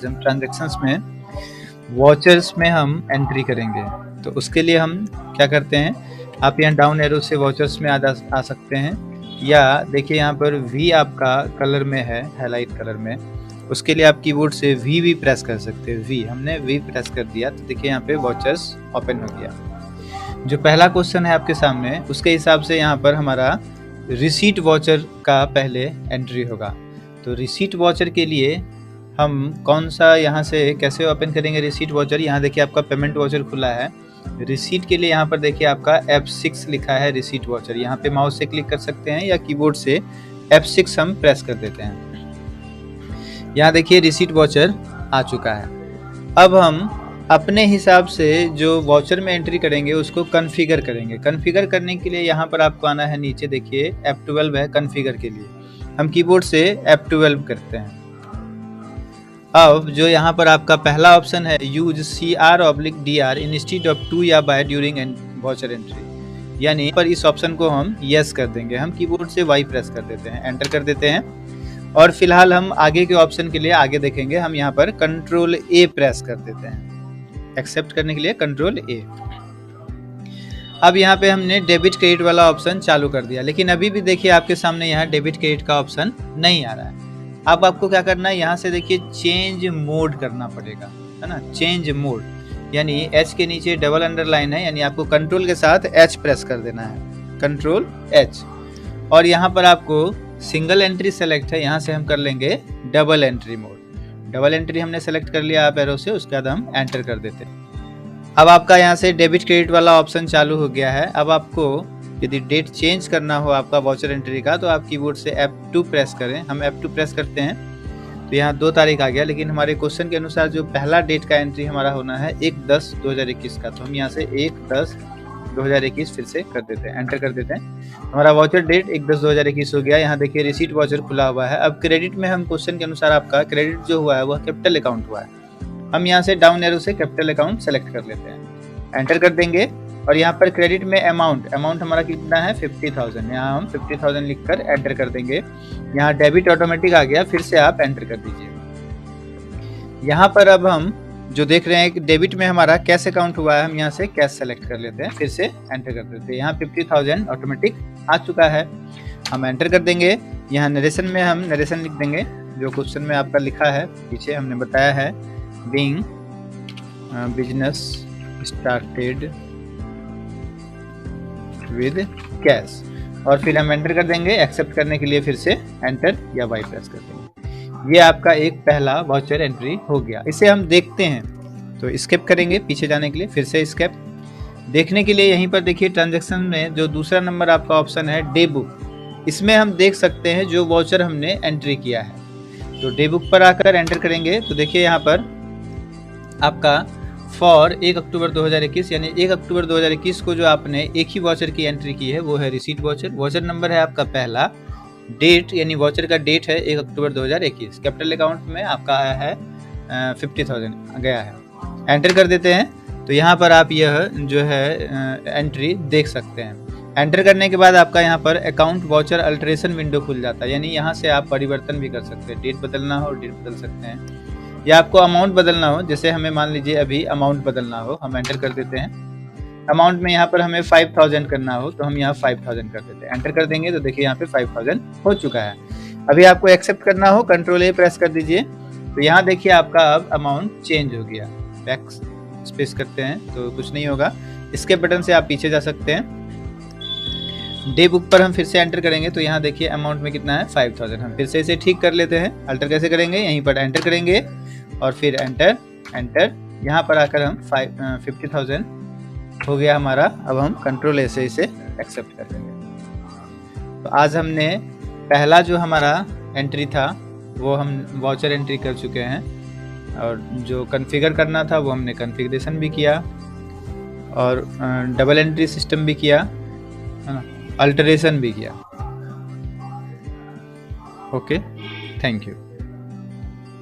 हम ट्रांजैक्शंस में वॉचर्स में हम एंट्री करेंगे। तो उसके लिए हम क्या करते हैं, आप यहाँ डाउन एरो से वॉचर्स में आ सकते हैं, या देखिए यहाँ पर वी आपका कलर में है, हाईलाइट कलर में, उसके लिए आप कीबोर्ड से वी भी प्रेस कर सकते हैं। वी हमने वी प्रेस कर दिया तो देखिए यहाँ पे वॉचर्स ओपन हो गया। जो पहला क्वेश्चन है आपके सामने, उसके हिसाब से यहाँ पर हमारा रिसीट वॉचर का पहले एंट्री होगा। तो रिसीट वॉचर के लिए हम कौन सा यहाँ से कैसे ओपन करेंगे रिसीट वॉचर। यहाँ देखिए आपका पेमेंट वॉचर खुला है। रिसीट के लिए यहाँ पर देखिए आपका F6 लिखा है रिसीट वॉचर। यहाँ पे माउस से क्लिक कर सकते हैं या कीबोर्ड से F6 हम प्रेस कर देते हैं। यहाँ देखिए रिसीट वॉचर आ चुका है। अब हम अपने हिसाब से जो वॉचर में एंट्री करेंगे उसको कॉन्फ़िगर करेंगे। कॉन्फ़िगर करने के लिए यहाँ पर आपको आना है नीचे, देखिए F12 है कॉन्फ़िगर के लिए। हम कीबोर्ड से F12 करते हैं। अब जो यहाँ पर आपका पहला ऑप्शन है use CR/DR instead of to या बाय ड्यूरिंग वॉचर एंट्री, यानी पर इस ऑप्शन को हम यस कर देंगे। हम कीबोर्ड से Y प्रेस कर देते हैं, एंटर कर देते हैं। और फिलहाल हम आगे के ऑप्शन के लिए आगे देखेंगे। हम यहाँ पर कंट्रोल A प्रेस कर देते हैं, एक्सेप्ट करने के लिए कंट्रोल A। अब यहाँ पे हमने डेबिट क्रेडिट वाला ऑप्शन चालू कर दिया, लेकिन अभी भी देखिए आपके सामने यहाँ डेबिट क्रेडिट का ऑप्शन नहीं आ रहा है। अब आपको क्या करना है, यहाँ से देखिए चेंज मोड करना पड़ेगा, है ना। चेंज मोड यानी H के नीचे डबल अंडरलाइन है, यानी आपको कंट्रोल के साथ H प्रेस कर देना है, कंट्रोल H। और यहाँ पर आपको सिंगल एंट्री सेलेक्ट है, यहाँ से हम कर लेंगे double entry mode. Double entry हमने सेलेक्ट कर लिया आप एरो से, उसके बाद हम एंटर कर देते हैं। अब आपका यहाँ से डेबिट क्रेडिट वाला ऑप्शन चालू हो गया है। अब आपको यदि डेट चेंज करना हो आपका वॉचर एंट्री का, तो आप कीबोर्ड से F2 प्रेस करें। हम F2 प्रेस करते हैं तो यहाँ 2 तारीख आ गया, लेकिन हमारे क्वेश्चन के अनुसार जो पहला डेट का एंट्री हमारा होना है 1/10/2021 का। तो हम यहाँ से 1/10/2021 फिर से कर देते हैं, एंटर कर देते हैं। हमारा वॉचर डेट 1/10/2021 हो गया। यहाँ देखिए रिसीट वॉचर खुला हुआ है। अब क्रेडिट में हम क्वेश्चन के अनुसार आपका क्रेडिट जो हुआ है वह कैपिटल अकाउंट हुआ है। हम यहाँ से डाउन एरो से कैपिटल अकाउंट सेलेक्ट कर लेते हैं, एंटर कर देंगे। और यहाँ पर क्रेडिट में अमाउंट हमारा कितना है 50,000, यहाँ हम 50,000 लिखकर एंटर कर देंगे। यहाँ डेबिट ऑटोमेटिक आ गया, फिर से आप एंटर कर दीजिए। यहाँ पर अब हम जो देख रहे हैं कि डेबिट में हमारा कैश अकाउंट हुआ है, हम यहाँ से कैश सेलेक्ट कर लेते हैं, फिर से एंटर कर देते हैं। यहाँ 50,000 ऑटोमेटिक आ चुका है, हम एंटर कर देंगे। यहाँ नरेशन में हम नरेशन लिख देंगे जो क्वेश्चन में आपका लिखा है, पीछे हमने बताया है being business started with cash. और फिर हम एंटर कर देंगे। एक्सेप्ट करने के लिए फिर से एंटर या Y प्रेस कर देंगे। ये आपका एक पहला वॉचर एंट्री हो गया। इसे हम देखते हैं, तो स्किप करेंगे पीछे जाने के लिए, फिर से स्किप। देखने के लिए यहीं पर देखिए ट्रांजैक्शन में जो दूसरा नंबर आपका ऑप्शन है डे बुक, इसमें हम देख सकते हैं जो वॉचर हमने एंट्री किया है। तो डे बुक पर आकर एंटर करेंगे तो देखिए यहाँ पर आपका फॉर 1 अक्टूबर 2021, यानी 1 अक्टूबर 2021 को जो आपने एक ही वॉचर की एंट्री की है वो है रिसीट वॉचर। वॉचर नंबर है आपका पहला, डेट यानी वॉचर का डेट है 1 अक्टूबर 2021। कैपिटल अकाउंट में आपका आया है 50,000 गया है, एंटर कर देते हैं। तो यहाँ पर आप यह जो है एंट्री देख सकते हैं। एंटर करने के बाद आपका यहाँ पर अकाउंट वॉचर अल्टरेशन विंडो खुल जाता है, यानी यहाँ से आप परिवर्तन भी कर सकते हैं। डेट बदलना हो डेट बदल सकते हैं, या आपको अमाउंट बदलना हो, जैसे हमें मान लीजिए अभी अमाउंट बदलना हो, हम एंटर कर देते हैं। अमाउंट में यहाँ पर हमें 5,000 करना हो तो हम यहाँ 5,000 कर देते हैं, एंटर कर देंगे। तो देखिए यहाँ पे 5,000 हो चुका है। अभी आपको एक्सेप्ट करना हो कंट्रोल A प्रेस कर दीजिए। तो यहाँ देखिए आपका अब अमाउंट चेंज हो गया। बैक स्पेस करते हैं तो कुछ नहीं होगा, इसके बटन से आप पीछे जा सकते हैं। डे बुक पर हम फिर से एंटर करेंगे तो यहाँ देखिए अमाउंट में कितना है 5,000। हम फिर से इसे ठीक कर लेते हैं। अल्टर कैसे करेंगे, यहीं पर एंटर करेंगे और फिर एंटर एंटर। यहाँ पर आकर हम 50,000 हो गया हमारा। अब हम कंट्रोल A से इसे एक्सेप्ट कर लेंगे। तो आज हमने पहला जो हमारा एंट्री था वो हम वॉचर एंट्री कर चुके हैं, और जो कॉन्फ़िगर करना था वो हमने कॉन्फ़िगरेशन भी किया, और डबल एंट्री सिस्टम भी किया, है ना, अल्टरेशन भी किया। Okay, thank you.